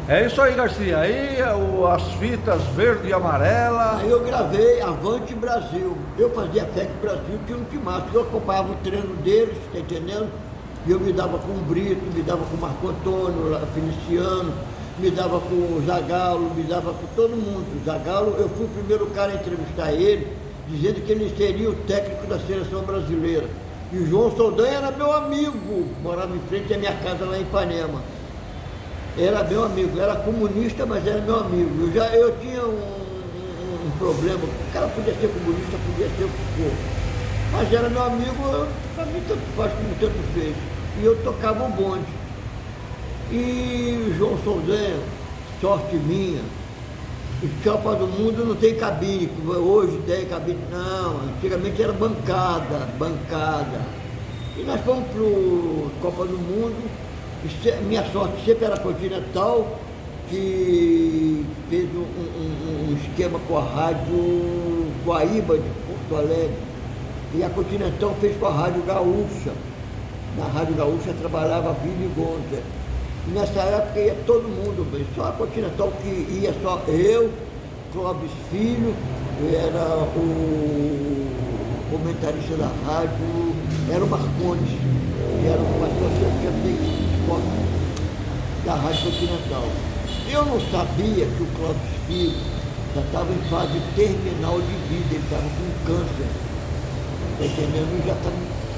É isso aí, Garcia. Aí as fitas verde e amarela. Aí eu gravei Avante Brasil. Eu fazia FEC Brasil, tinha um timaço. Eu acompanhava o treino deles, tá entendendo? E eu me dava com o Brito, me dava com o Marco Antônio, Feliciano, me dava com o Zagallo, me dava com todo mundo. O Zagallo, eu fui o primeiro cara a entrevistar ele, dizendo que ele seria o técnico da seleção brasileira. E o João Saldanha era meu amigo, morava em frente à minha casa lá em Ipanema. Era meu amigo, era comunista, mas era meu amigo. Eu tinha um problema, o cara podia ser comunista, podia ser o que for. Mas era meu amigo, para mim tanto faz como tanto fez. E eu tocava o bonde. E o João Saldanha, sorte minha, o Copa do Mundo não tem cabine, hoje tem cabine, não, antigamente era bancada. E nós fomos para o Copa do Mundo. Minha sorte sempre era Continental, que fez um esquema com a Rádio Guaíba de Porto Alegre. E a Continental fez com a Rádio Gaúcha. Na Rádio Gaúcha trabalhava Billy Gonza. E nessa época ia todo mundo, só a Continental que ia só eu, Clóvis Filho, era o comentarista da rádio, era o Marcondes, que era o pastor da Rádio Continental. Eu não sabia que o Clóvis Filho já estava em fase terminal de vida, ele estava com câncer, tá entendendo?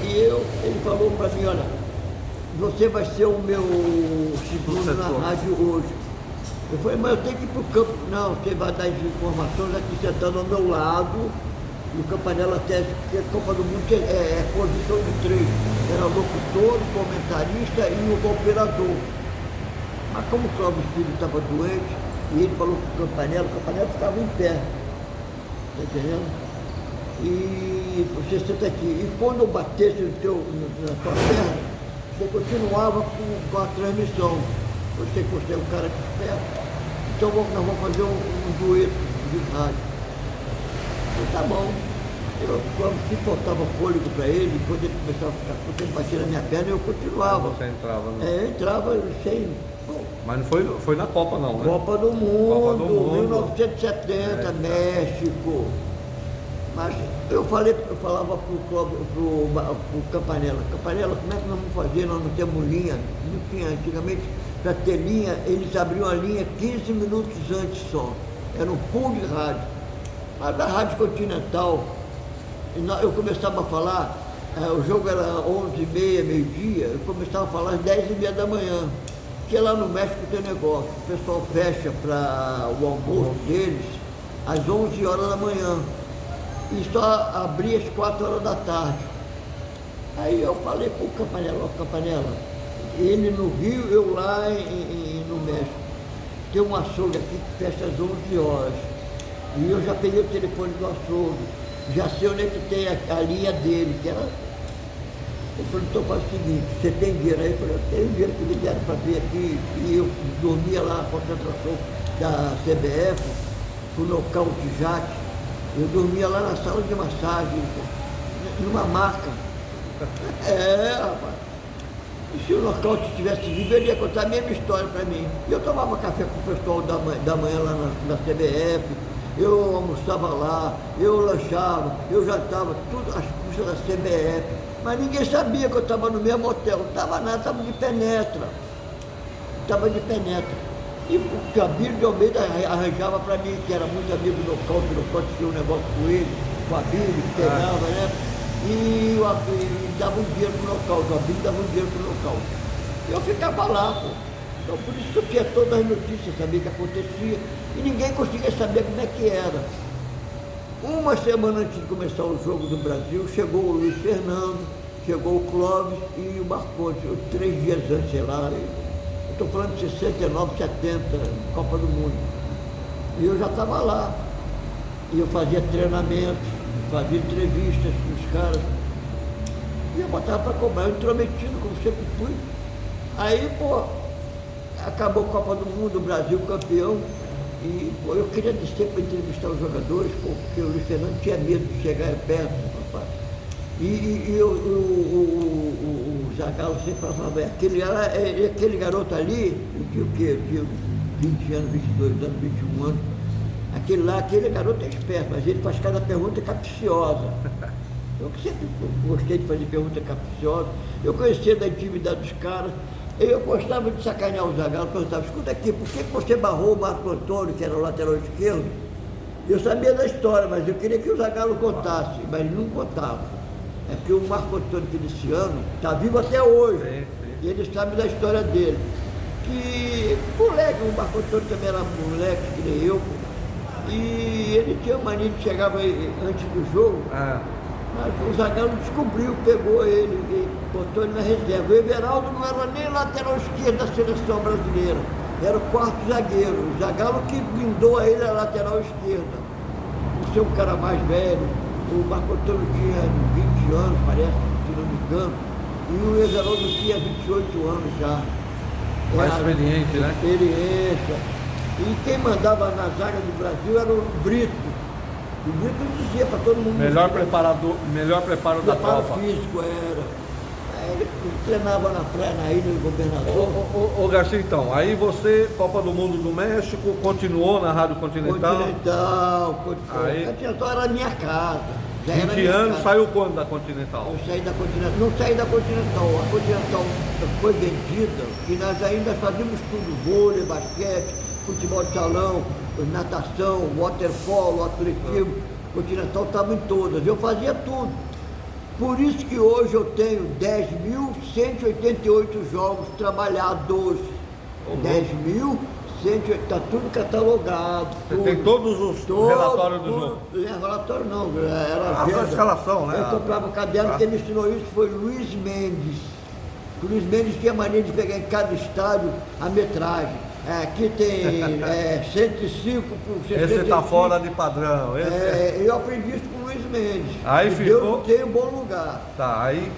Ele falou para mim, olha, você vai ser o meu segundo na rádio hoje. Eu falei, mas eu tenho que ir para o campo. Não, você vai dar as informações aqui sentado ao meu lado, e o Campanella até, porque a Copa do Mundo é posição de 3. Era locutor, comentarista e o operador. Mas como o Clóvis Filho estava doente, e ele falou com o Campanella ficava em pé. Tá entendendo? E você senta aqui. E quando eu batesse na tua perna, você continuava com a transmissão. Você é um cara aqui perto. Então nós vamos fazer um dueto de rádio. Tá bom. Se faltava fôlego para ele, quando ele começava a ficar, quando ele batia na minha perna, eu continuava. Você entrava, né? Eu entrava sem. Bom, mas não foi na Copa, não, né? Copa do Mundo, 1970, É. México. Mas eu falava pro Campanella, como é que nós vamos fazer? Nós não temos linha. Não tinha, antigamente, para ter linha, eles abriam a linha 15 minutos antes só. Era um pool de rádio. Mas na Rádio Continental, eu começava a falar, o jogo era 11h30, meio-dia, eu começava a falar às 10h30 da manhã. Porque lá no México tem negócio, o pessoal fecha para o almoço deles às 11 horas da manhã. E só abria às 4 horas da tarde. Aí eu falei pro Campanella, ele no Rio, eu lá no México. Tem um açougue aqui que fecha às 11 horas. E eu já peguei o telefone do açougue, já sei onde é que tem a linha dele, que era... Ele falou, então faz o seguinte, você tem dinheiro aí? Eu falei, eu tenho dinheiro que me deram para vir aqui. E eu dormia lá na concentração da CBF, no local de Jaque. Eu dormia lá na sala de massagem, numa maca. Rapaz. E se o nocaute tivesse vivo, ele ia contar a mesma história para mim. E eu tomava café com o pessoal da manhã lá na CBF, eu almoçava lá, eu lanchava, eu jantava, tudo às custas da CBF. Mas ninguém sabia que eu estava no mesmo hotel. Não estava nada, estava de penetra. E o Cabílio de Almeida arranjava para mim, que era muito amigo do nocaute tinha um negócio com ele, o Abílio, que pegava, né? E dava um dinheiro pro nocaute, o Abílio dava um dinheiro pro nocaute. Eu ficava lá, pô. Então por isso que eu tinha todas as notícias, sabia o que acontecia, e ninguém conseguia saber como é que era. Uma semana antes de começar o jogo do Brasil, chegou o Luiz Fernando, chegou o Clóvis e o Marcondes, 3 dias antes, sei lá. Eu estou falando de 69, 70, Copa do Mundo. E eu já estava lá. E eu fazia treinamentos, fazia entrevistas com os caras. E eu botava para cobrar, eu intrometido, como sempre fui. Aí, pô, acabou a Copa do Mundo, o Brasil campeão. E, pô, eu queria descer para entrevistar os jogadores, pô, porque o Luiz Fernando tinha medo de chegar perto, papai. E o Zagallo sempre falava, aquele garoto ali, o que? 20 anos, 22 anos, 21 anos. Aquele garoto é esperto, mas ele faz cada pergunta capciosa. Eu sempre gostei de fazer pergunta capciosa. Eu conhecia da intimidade dos caras. Eu gostava de sacanear o Zagallo, perguntava, escuta aqui, por que você barrou o Marco Antônio, que era o lateral esquerdo? Eu sabia da história, mas eu queria que o Zagallo contasse, mas ele não contava. É porque o Marco Antônio Feliciano está vivo até hoje. Sim. E ele sabe da história dele. Que moleque, o Marco Antônio também era moleque, que nem eu. E ele tinha mania de chegar antes do jogo. Mas o Zagallo descobriu, pegou ele e botou ele na reserva. O Everaldo não era nem lateral esquerdo da seleção brasileira, era o quarto zagueiro. O Zagallo que blindou a ele a lateral esquerda. Por ser um cara mais velho, o Marco Antônio tinha 20 anos, parece, se não me engano, e o Everaldo tinha 28 anos já. Mais experiente, né? Experiência. E quem mandava na zaga do Brasil era o Brito. O Brito dizia para todo mundo. Melhor preparo da tropa. Físico era. Aí ele treinava na praia, na ilha do Governador. Ô Garcia, então, aí você, Copa do Mundo do México, continuou na Rádio Continental? Aí... Continental era a minha casa. 20 anos, saiu quando da Continental? Eu saí da Continental, não saí da Continental. A Continental foi vendida e nós ainda fazíamos tudo, vôlei, basquete, futebol de salão, natação, waterpolo, atletismo. Continental estava em todas, eu fazia tudo. Por isso que hoje eu tenho 10.188 jogos trabalhados. 10.188, está tudo catalogado. Você tem todos os relatórios do jogo? Relatório não, era a escalação, né? Eu comprava um caderno, quem me ensinou isso foi Luiz Mendes. O Luiz Mendes tinha mania de pegar em cada estádio a metragem. Aqui tem 105 por 65. Esse está fora de padrão. Eu aprendi isso com o Luiz Mendes. Aí Deus não tem um bom lugar. Tá, aí...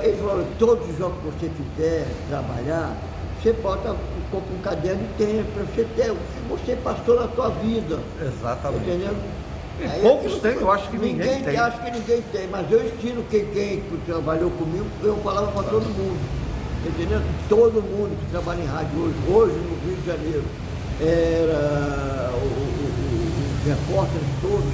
Ele falou, todos os jogos que você quiser trabalhar, você compra um caderno de tempo, para você ter o que você passou na sua vida. Exatamente. Entendeu? E poucos têm, eu acho que ninguém tem. Acho que ninguém tem, mas eu ensino quem trabalhou comigo, eu falava para todo mundo. Entendeu? Todo mundo que trabalha em rádio hoje no Rio de Janeiro, era os repórteres todos,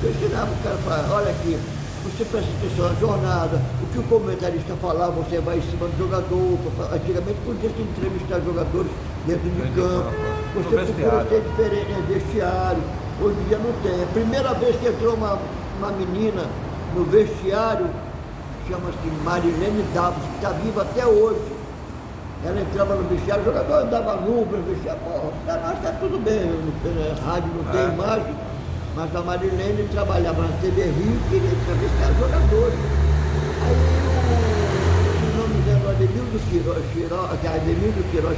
eu ensinava o cara para, olha aqui, você presta atenção na jornada, o que o comentarista falar, você vai em cima do jogador. Antigamente podia se entrevistar jogadores dentro de campo, você procura ter diferente, vestiário, hoje em dia não tem. A primeira vez que entrou uma menina no vestiário, chama-se Marilene Davos, que está viva até hoje. Ela entrava no vestiário, o jogador andava nu no vestiário, nós está tudo bem, rádio não tem imagem, mas a Marilene trabalhava na TV Rio e queria entrevistar jogadores. Aí o nome dela, Ademildo Queiroz,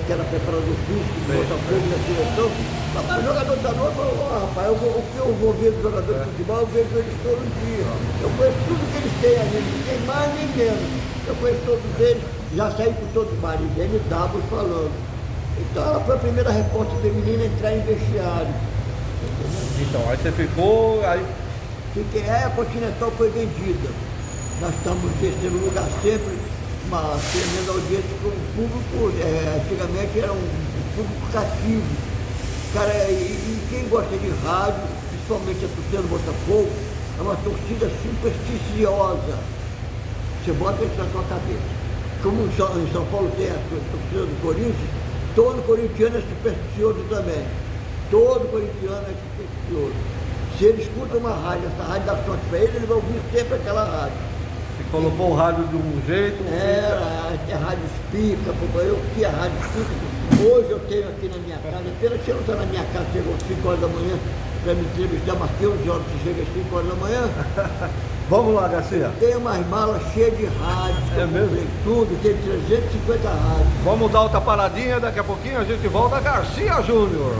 que era preparador físico do Botafogo da seleção, mas o jogador está novo, rapaz, o que eu vou ver do jogador de futebol, eu vejo eles todo dia. Eu conheço tudo que eles têm ali, não tem mais nem menos. Eu conheço todos eles, já saí com todos os Marilene Davos falando. Então ela foi a primeira repórter feminina a entrar em vestiário. Então, aí você ficou, aí... Fiquei, a Continental foi vendida. Nós estamos em terceiro lugar sempre, uma tremenda audiência com um público, antigamente era um público cativo. Cara, e quem gosta de rádio, principalmente a torcida do Botafogo, é uma torcida supersticiosa. Você bota isso na sua cabeça. Como em São Paulo tem a torcida do Corinthians, todo corintiano é supersticioso também. Todo corintiano é supersticioso. Se ele escuta uma rádio, essa rádio dá sorte para ele vai ouvir sempre aquela rádio. Você colocou o rádio de um jeito? A rádio espica, eu tinha rádio espica. Hoje eu tenho aqui na minha casa, pena que você não está na minha casa, chegou às 5 horas da manhã para me entrevistar, marquei 11 horas, você chega às 5 horas da manhã. Vamos lá, Garcia. Tem umas malas cheias de rádios, mesmo? Tudo, tem 350 rádios. Vamos dar outra paradinha, daqui a pouquinho a gente volta, Garcia Júnior.